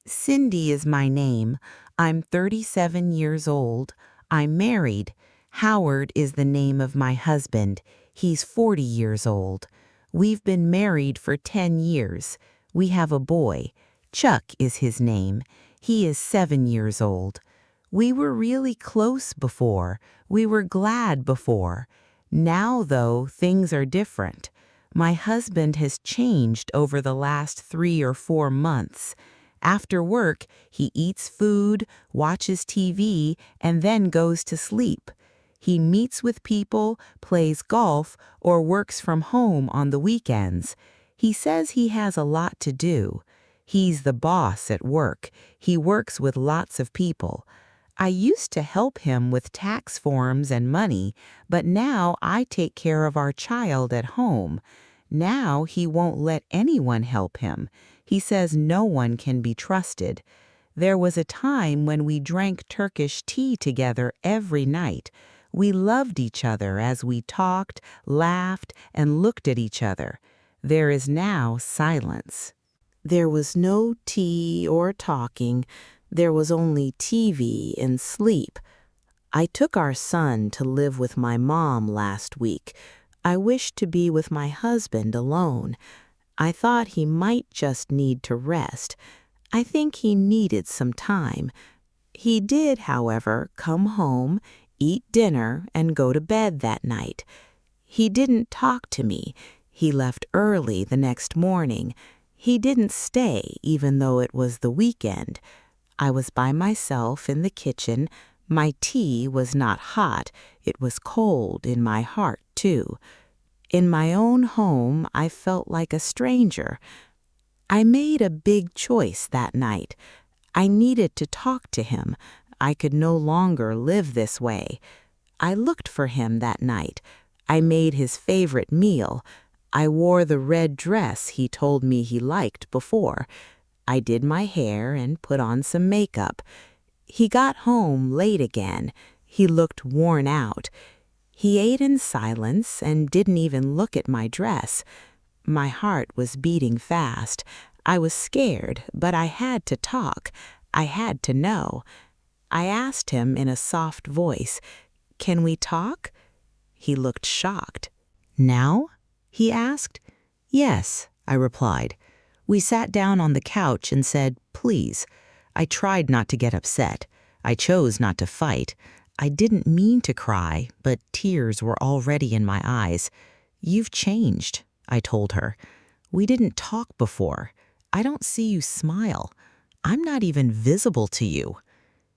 Cindy is my name. I'm 37 years old. I'm married. Howard is the name of my husband. He's 40 years old. We've been married for 10 years. We have a boy. Chuck is his name. He is 7 years old. We were really close before. We were glad before. Now, though, things are different. My husband has changed over the last 3 or 4 months. After work, he eats food, watches TV, and then goes to sleep. He meets with people, plays golf, or works from home on the weekends. He says he has a lot to do. He's the boss at work. He works with lots of people. I used to help him with tax forms and money, but now I take care of our child at home. Now he won't let anyone help him. He says no one can be trusted. There was a time when we drank Turkish tea together every night. We loved each other as we talked, laughed, and looked at each other. There is now silence. There was no tea or talking. There was only TV and sleep. I took our son to live with my mom last week. I wished to be with my husband alone. I thought he might just need to rest. I think he needed some time. He did, however, come home, eat dinner, and go to bed that night. He didn't talk to me. He left early the next morning. He didn't stay, even though it was the weekend. I was by myself in the kitchen. My tea was not hot. It was cold in my heart, too. In my own home, I felt like a stranger. I made a big choice that night. I needed to talk to him. I could no longer live this way. I looked for him that night. I made his favorite meal. I wore the red dress he told me he liked before. I did my hair and put on some makeup. He got home late again. He looked worn out. He ate in silence and didn't even look at my dress. My heart was beating fast. I was scared, but I had to talk. I had to know. I asked him in a soft voice, "Can we talk?" He looked shocked. "Now?" he asked. "Yes," I replied. We sat down on the couch and said, "Please." I tried not to get upset. I chose not to fight. I didn't mean to cry, but tears were already in my eyes. "You've changed," I told her. "We didn't talk before. I don't see you smile. I'm not even visible to you."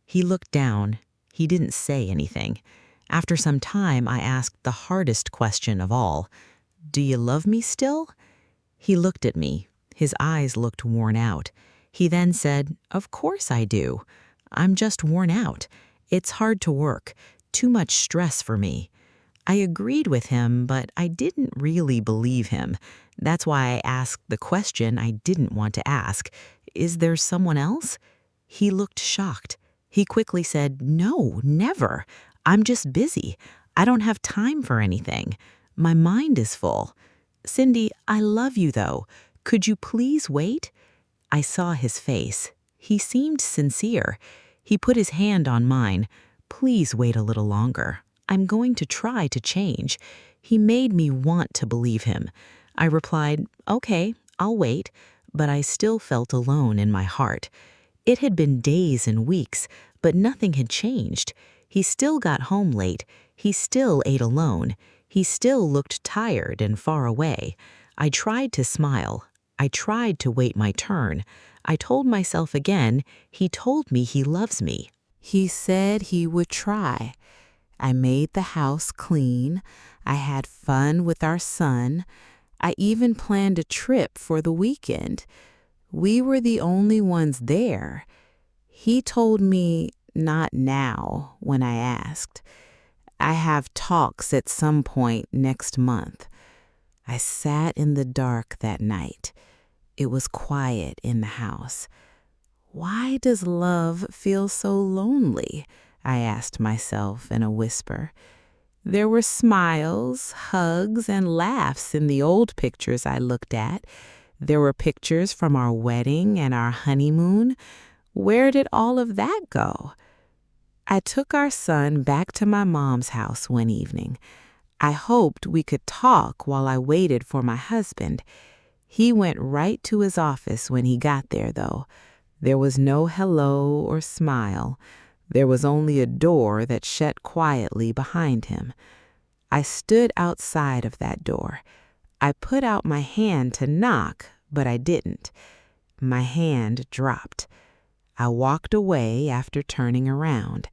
He looked down. He didn't say anything. After some time, I asked the hardest question of all. "Do you love me still?" He looked at me. His eyes looked worn out. He then said, "Of course I do. I'm just worn out. It's hard to work, too much stress for me." I agreed with him, but I didn't really believe him. That's why I asked the question I didn't want to ask. "Is there someone else?" He looked shocked. He quickly said, "No, never. I'm just busy. I don't have time for anything. My mind is full. Cindy, I love you though. Could you please wait?" I saw his face. He seemed sincere. He put his hand on mine. "Please wait a little longer. I'm going to try to change." He made me want to believe him. I replied, "Okay, I'll wait," but I still felt alone in my heart. It had been days and weeks, but nothing had changed. He still got home late. He still ate alone. He still looked tired and far away. I tried to smile. I tried to wait my turn. I told myself again, he told me he loves me. He said he would try. I made the house clean. I had fun with our son. I even planned a trip for the weekend. We were the only ones there. He told me, "Not now," when I asked. "I have talks at some point next month." I sat in the dark that night. It was quiet in the house. Why does love feel so lonely? I asked myself in a whisper. There were smiles, hugs, and laughs in the old pictures I looked at. There were pictures from our wedding and our honeymoon. Where did all of that go? I took our son back to my mom's house one evening. I hoped we could talk while I waited for my husband. He went right to his office when he got there, though. There was no hello or smile. There was only a door that shut quietly behind him. I stood outside of that door. I put out my hand to knock, but I didn't. My hand dropped. I walked away after turning around.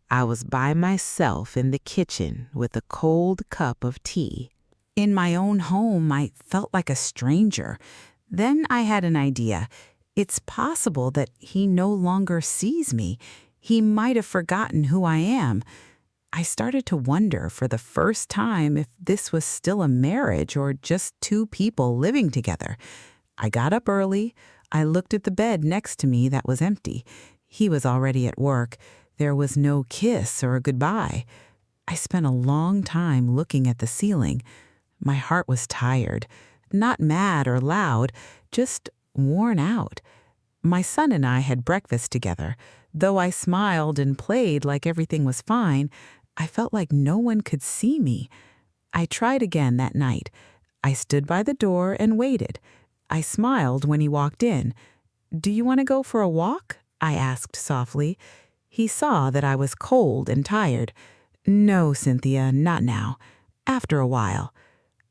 I was by myself in the kitchen with a cold cup of tea. In my own home, I felt like a stranger. Then I had an idea. It's possible that he no longer sees me. He might have forgotten who I am. I started to wonder for the first time if this was still a marriage or just two people living together. I got up early. I looked at the bed next to me that was empty. He was already at work. There was no kiss or a goodbye. I spent a long time looking at the ceiling. My heart was tired, not mad or loud, just worn out. My son and I had breakfast together. Though I smiled and played like everything was fine, I felt like no one could see me. I tried again that night. I stood by the door and waited. I smiled when he walked in. "Do you want to go for a walk?" I asked softly. He saw that I was cold and tired. "No, Cynthia, not now. After a while."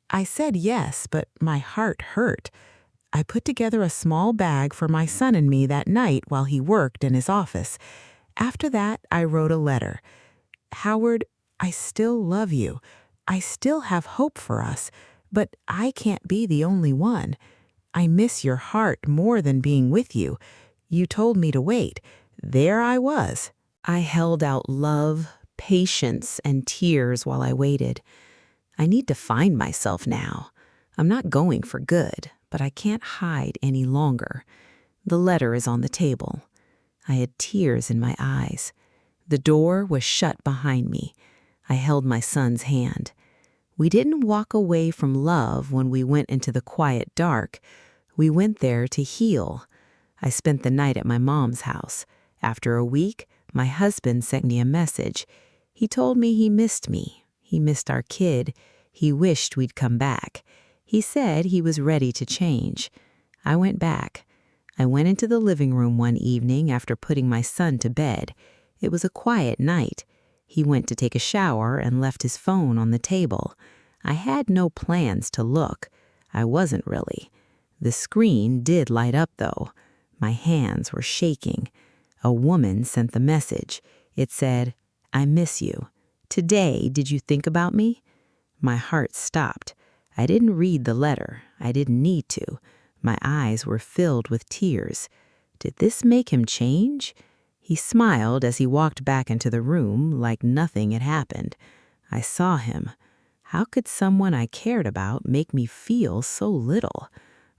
I said yes, but my heart hurt. I put together a small bag for my son and me that night while he worked in his office. After that, I wrote a letter. "Howard, I still love you. I still have hope for us, but I can't be the only one. I miss your heart more than being with you. You told me to wait. There I was." I held out love, patience, and tears while I waited. I need to find myself now. I'm not going for good, but I can't hide any longer. The letter is on the table. I had tears in my eyes. The door was shut behind me. I held my son's hand. We didn't walk away from love when we went into the quiet dark. We went there to heal. I spent the night at my mom's house. After a week, my husband sent me a message. He told me he missed me. He missed our kid. He wished we'd come back. He said he was ready to change. I went back. I went into the living room one evening after putting my son to bed. It was a quiet night. He went to take a shower and left his phone on the table. I had no plans to look. I wasn't really. The screen did light up, though. My hands were shaking. A woman sent the message. It said, "I miss you. Today, did you think about me?" My heart stopped. I didn't read the letter. I didn't need to. My eyes were filled with tears. Did this make him change? He smiled as he walked back into the room like nothing had happened. I saw him. How could someone I cared about make me feel so little?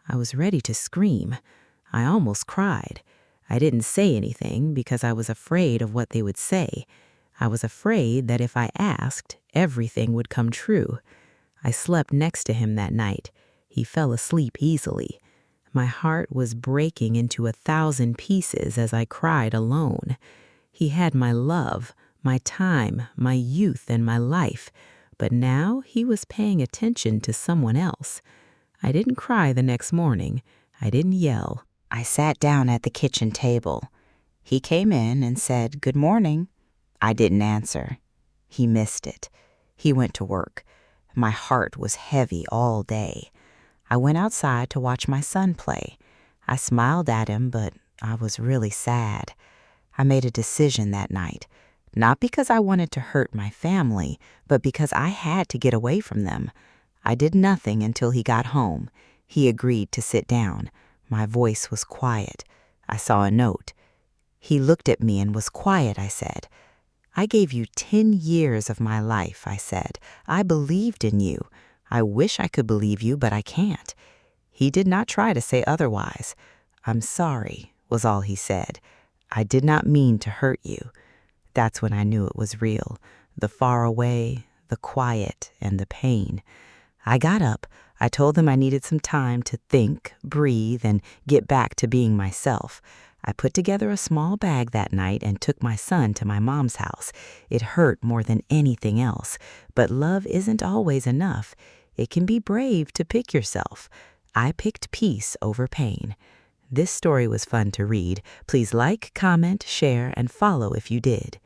I was ready to scream. I almost cried. I didn't say anything because I was afraid of what they would say. I was afraid that if I asked, everything would come true. I slept next to him that night. He fell asleep easily. My heart was breaking into 1,000 pieces as I cried alone. He had my love, my time, my youth, and my life, but now he was paying attention to someone else. I didn't cry the next morning. I didn't yell. I sat down at the kitchen table. He came in and said, "Good morning." I didn't answer. He missed it. He went to work. My heart was heavy all day. I went outside to watch my son play. I smiled at him, but I was really sad. I made a decision that night, not because I wanted to hurt my family, but because I had to get away from them. I did nothing until he got home. He agreed to sit down. My voice was quiet. I saw a note. He looked at me and was quiet, I said. "I gave you 10 years of my life," I said. "I believed in you. I wish I could believe you, but I can't." He did not try to say otherwise. "I'm sorry," was all he said. "I did not mean to hurt you." That's when I knew it was real. The far away, the quiet, and the pain. I got up. I told them I needed some time to think, breathe, and get back to being myself. I put together a small bag that night and took my son to my mom's house. It hurt more than anything else, but love isn't always enough. It can be brave to pick yourself. I picked peace over pain. This story was fun to read. Please like, comment, share, and follow if you did.